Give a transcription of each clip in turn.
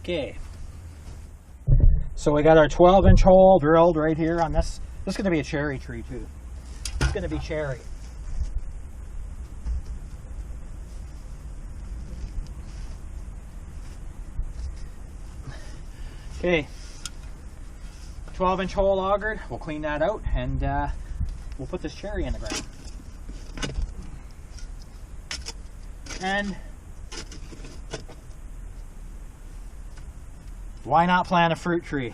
Okay, so we got our 12-inch hole drilled right here on this. This is going to be a cherry tree too. It's going to be cherry. Okay, 12-inch hole augered. We'll clean that out and we'll put this cherry in the ground. And why not plant a fruit tree?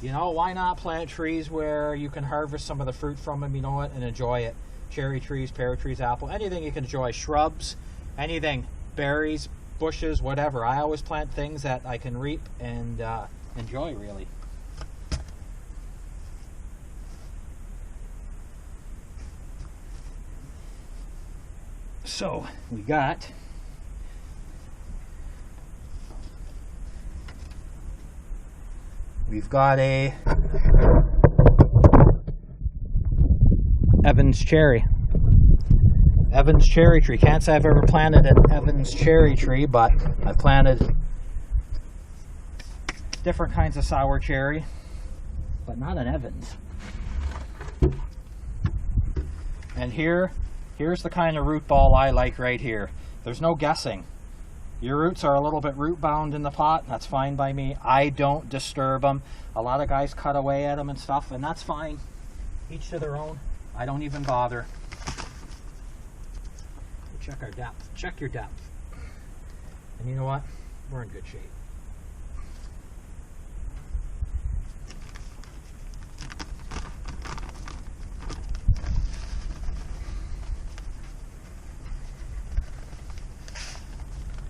You know, why not plant trees where you can harvest some of the fruit from them, you know what, and enjoy it? Cherry trees, pear trees, apple, anything you can enjoy. Shrubs, anything, berries, bushes, whatever. I always plant things that I can reap and enjoy, really. So we've got a Evans cherry. Evans cherry tree. Can't say I've ever planted an Evans cherry tree, but I've planted different kinds of sour cherry, but not an Evans. And here's the kind of root ball I like right here. There's no guessing. Your roots are a little bit root bound in the pot. That's fine by me. I don't disturb them. A lot of guys cut away at them and stuff, and that's fine. Each to their own. I don't even bother. Check our depth. Check your depth. And you know what? We're in good shape.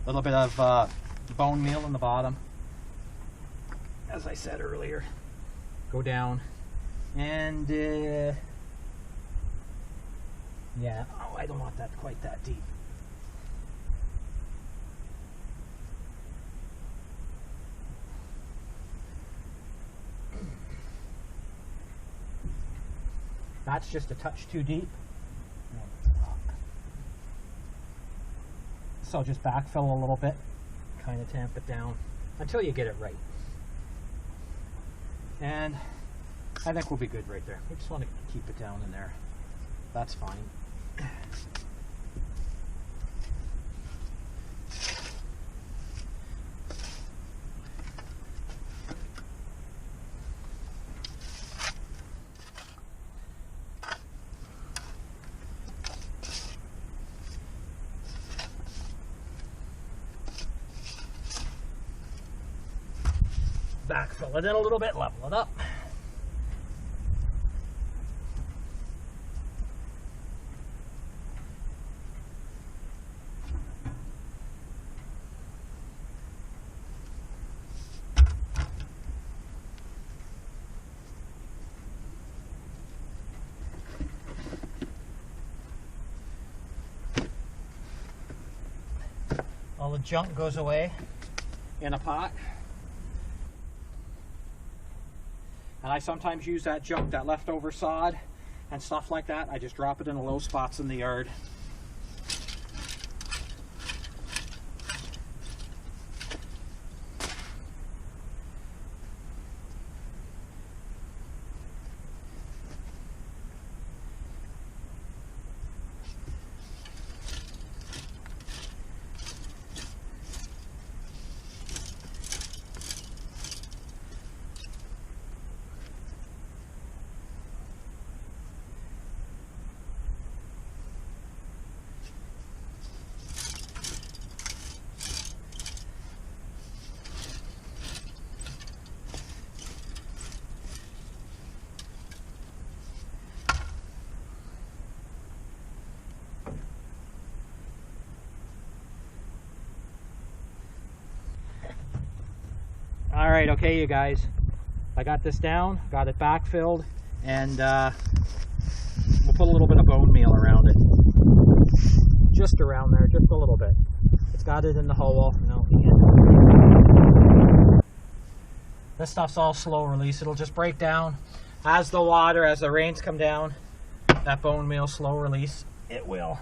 A little bit of bone meal in the bottom, as I said earlier. Go down, and yeah, oh, I don't want that quite that deep. That's just a touch too deep. So just backfill a little bit, kind of tamp it down until you get it right. And I think we'll be good right there. We just want to keep it down in there. That's fine. Backfill it in a little bit, level it up. All the junk goes away in a pot. And I sometimes use that junk, that leftover sod and stuff like that. I just drop it in the low spots in the yard. All right, okay, you guys. I got this down, got it backfilled, and we'll put a little bit of bone meal around it. Just around there, just a little bit. It's got it in the hole. No, this stuff's all slow release. It'll just break down as the rains come down. That bone meal, slow release, it will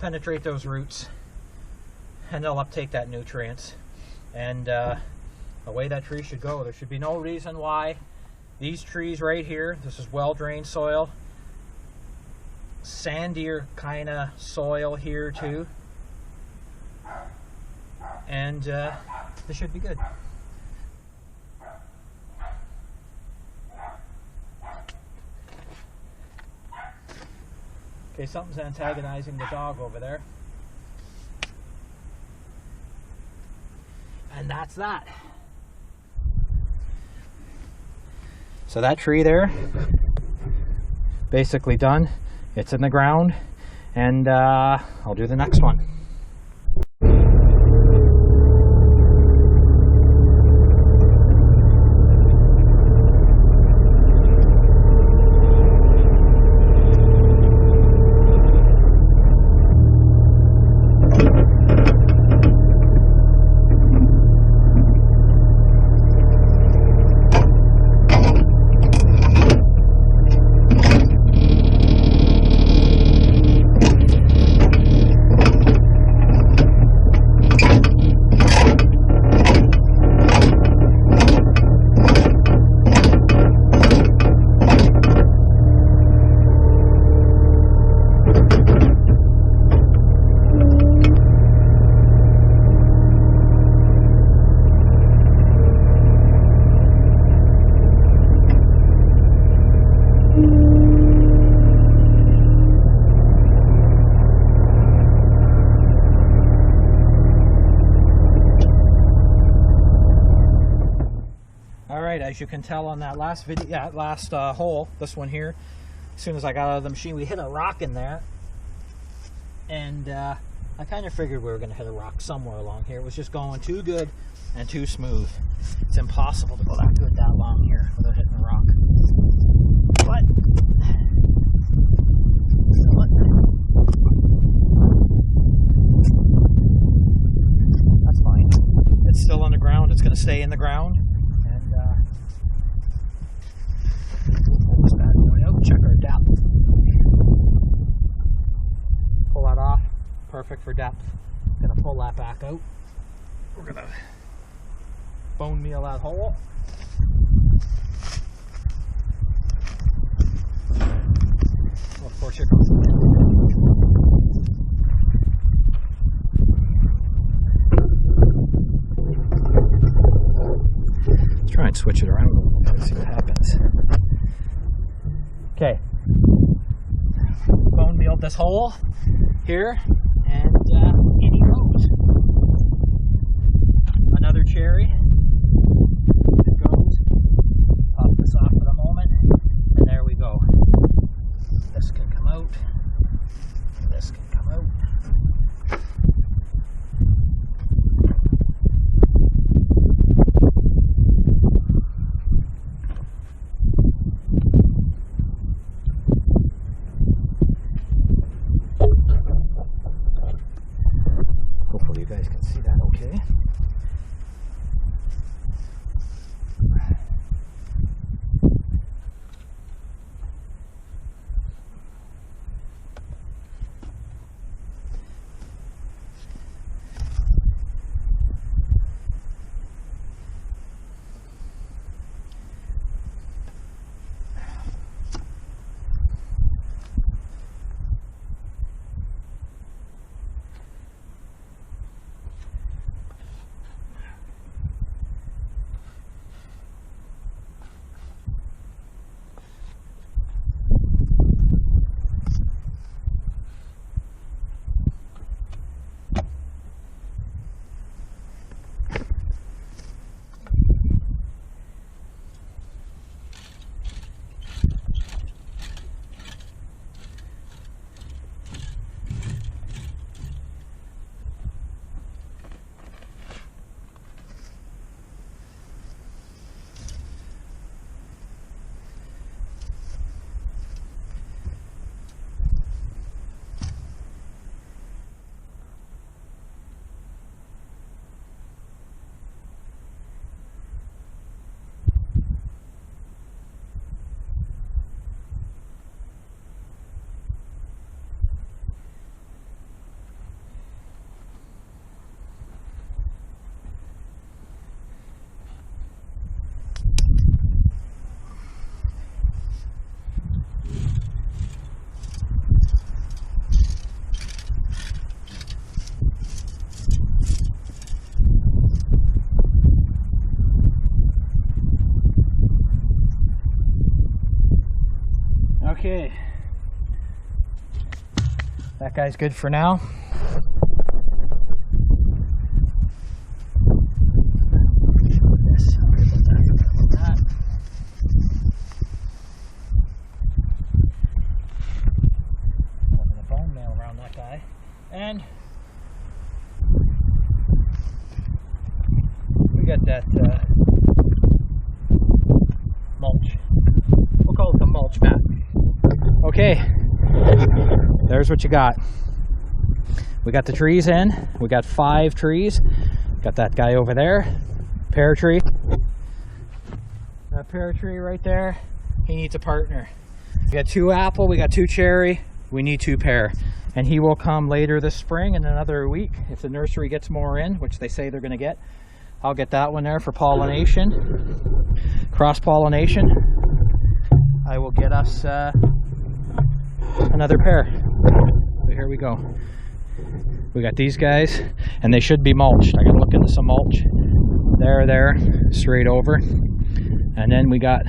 penetrate those roots and they'll uptake that nutrients. And away that tree should go. There should be no reason why these trees right here, this is well-drained soil, sandier kind of soil here too, and this should be good. Okay, something's antagonizing the dog over there. And that's that. So that tree there, basically done. It's in the ground, and I'll do the next one. As you can tell on that last video, hole, this one here, as soon as I got out of the machine, we hit a rock in there, and I kind of figured we were going to hit a rock somewhere along here. It was just going too good and too smooth. It's impossible to go that good that long here without hitting a rock. But that's fine. It's still on the ground. It's going to stay in the ground. Check our depth. Pull that off. Perfect for depth. Gonna pull that back out. We're gonna bone meal that hole. Well, of course, here comes the wind. Let's try and switch it around a little bit, see what happens. Okay, bone mealed this hole here, and in he goes. Another cherry. It goes. Pop this off for the moment, and there we go. This can come out. This can come out. You guys can see that okay. That guy's good for now. And we got that mulch. We'll call it the mulch mat. Okay, there's what you got. We got the trees in. We got 5 trees. Got that guy over there, pear tree. That pear tree right there, he needs a partner. We got 2 apple, we got 2 cherry, we need 2 pear. And he will come later this spring in another week if the nursery gets more in, which they say they're going to get. I'll get that one there for pollination, cross-pollination. I will get us another pair. So here we go. We got these guys, and they should be mulched. I got to look into some mulch. There, straight over. And then we got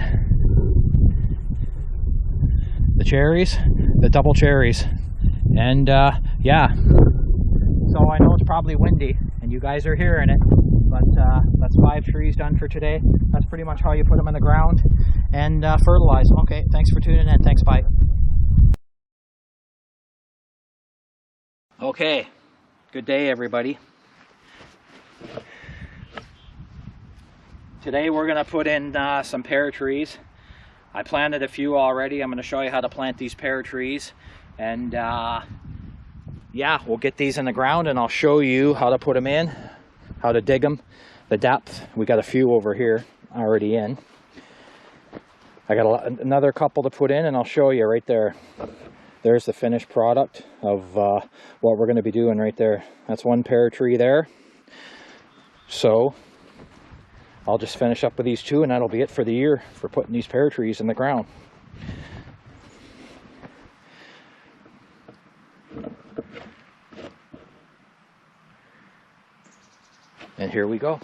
the cherries, the double cherries. And yeah, so I know it's probably windy and you guys are hearing it, but that's 5 trees done for today. That's pretty much how you put them in the ground and fertilize them. Okay, thanks for tuning in. Thanks, bye. Okay, good day everybody. Today we're going to put in some pear trees. I planted a few already. I'm going to show you how to plant these pear trees. And yeah, we'll get these in the ground and I'll show you how to put them in, how to dig them, the depth. We got a few over here already in. I got another couple to put in and I'll show you right there. There's the finished product of what we're going to be doing right there. That's 1 pear tree there. So I'll just finish up with these 2 and that'll be it for the year for putting these pear trees in the ground. And here we go.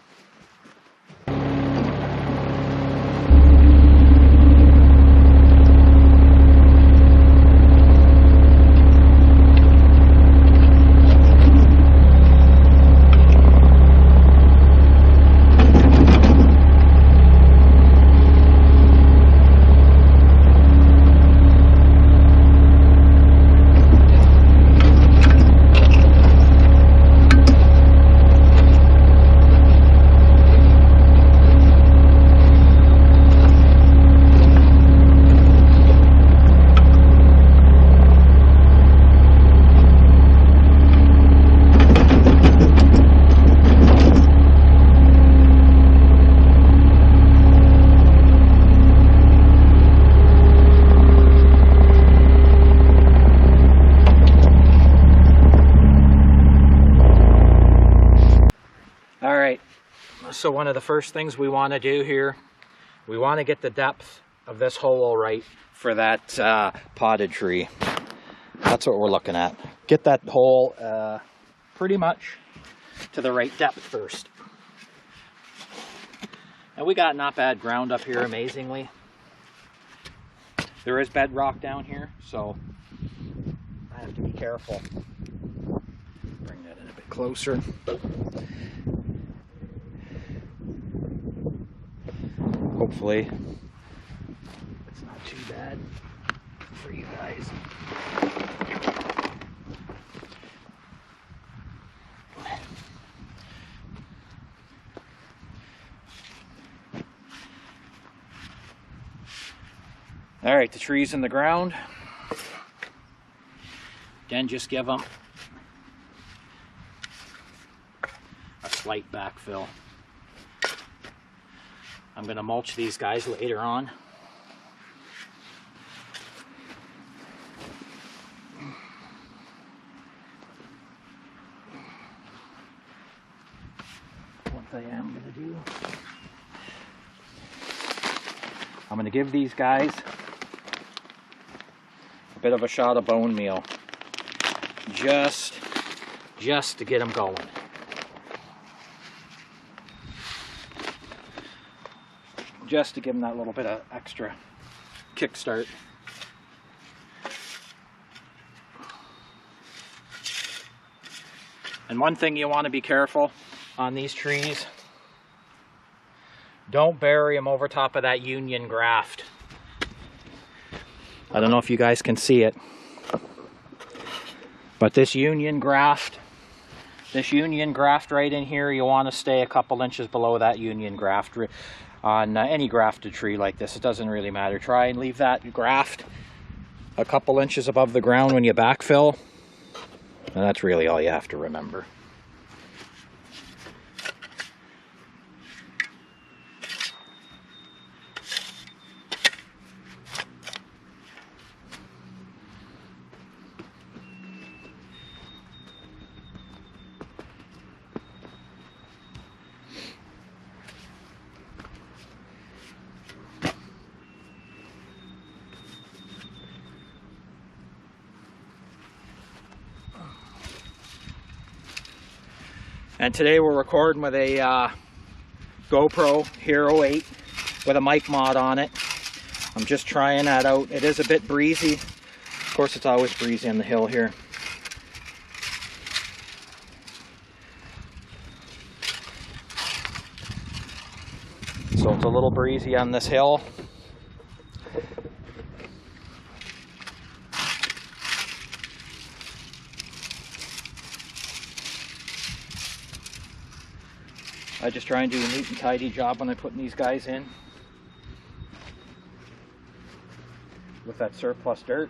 So one of the first things we want to do here, we want to get the depth of this hole right for that potted tree. That's what we're looking at. Get that hole pretty much to the right depth first. And we got not bad ground up here, amazingly. There is bedrock down here, so I have to be careful. Bring that in a bit closer. Hopefully it's not too bad for you guys. All right, the trees in the ground. Then just give them a slight backfill. I'm going to mulch these guys later on. What I am going to do, I'm going to give these guys a bit of a shot of bone meal, just to get them going. Just to give them that little bit of extra kickstart. And one thing you want to be careful on these trees, don't bury them over top of that union graft. I don't know if you guys can see it, but this union graft right in here, you want to stay a couple inches below that union graft on any grafted tree like this. It doesn't really matter. Try and leave that graft a couple inches above the ground when you backfill, and that's really all you have to remember. And today we're recording with a GoPro Hero 8 with a mic mod on it. I'm just trying that out. It is a bit breezy. Of course, it's always breezy on the hill here. So it's a little breezy on this hill. I just try and do a neat and tidy job when I'm putting these guys in with that surplus dirt.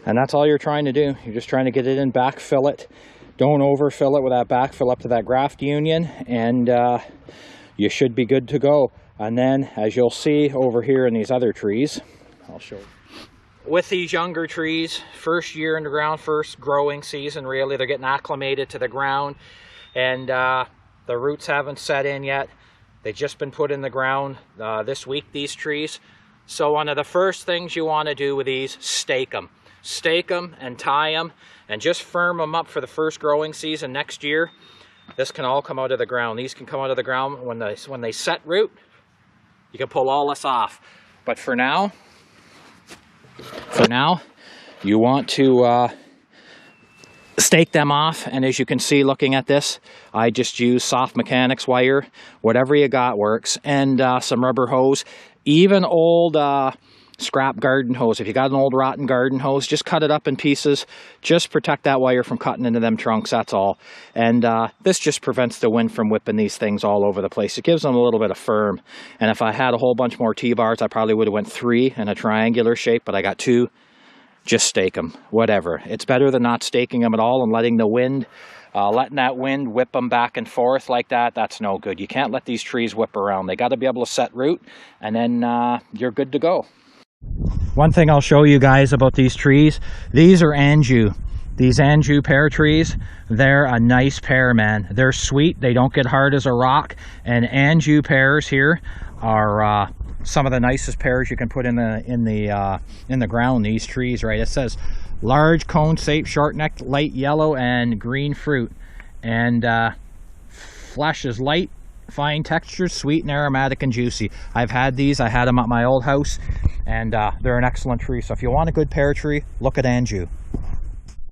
And that's all you're trying to do. You're just trying to get it in, backfill it. Don't overfill it with that backfill up to that graft union, and you should be good to go. And then, as you'll see over here in these other trees, I'll show you. With these younger trees, first year in the ground, first growing season really, they're getting acclimated to the ground, and the roots haven't set in yet. They've just been put in the ground this week, these trees. So one of the first things you want to do with these, stake them. Stake them and tie them and just firm them up for the first growing season next year. This can all come out of the ground. These can come out of the ground when they set root. You can pull all this off. But for now you want to stake them off. And as you can see looking at this, I just use soft mechanics wire. Whatever you got works. And some rubber hose. Even old scrap garden hose. If you got an old rotten garden hose, just cut it up in pieces. Just protect that wire from cutting into them trunks, that's all. And this just prevents the wind from whipping these things all over the place. It gives them a little bit of firm. And if I had a whole bunch more T-bars, I probably would have went 3 in a triangular shape, but I got 2. Just stake them, whatever. It's better than not staking them at all and letting the wind, letting that wind whip them back and forth like that. That's no good. You can't let these trees whip around. They got to be able to set root, and then you're good to go. One thing I'll show you guys about these trees, these are Anjou. These Anjou pear trees, they're a nice pear, man. They're sweet, they don't get hard as a rock, and Anjou pears here are some of the nicest pears you can put in the ground, these trees, right? It says large cone shape, short neck, light yellow and green fruit, and flesh is light, fine texture, sweet and aromatic and juicy. I've had these. I had them at my old house, and they're an excellent tree. So if you want a good pear tree, look at Anjou.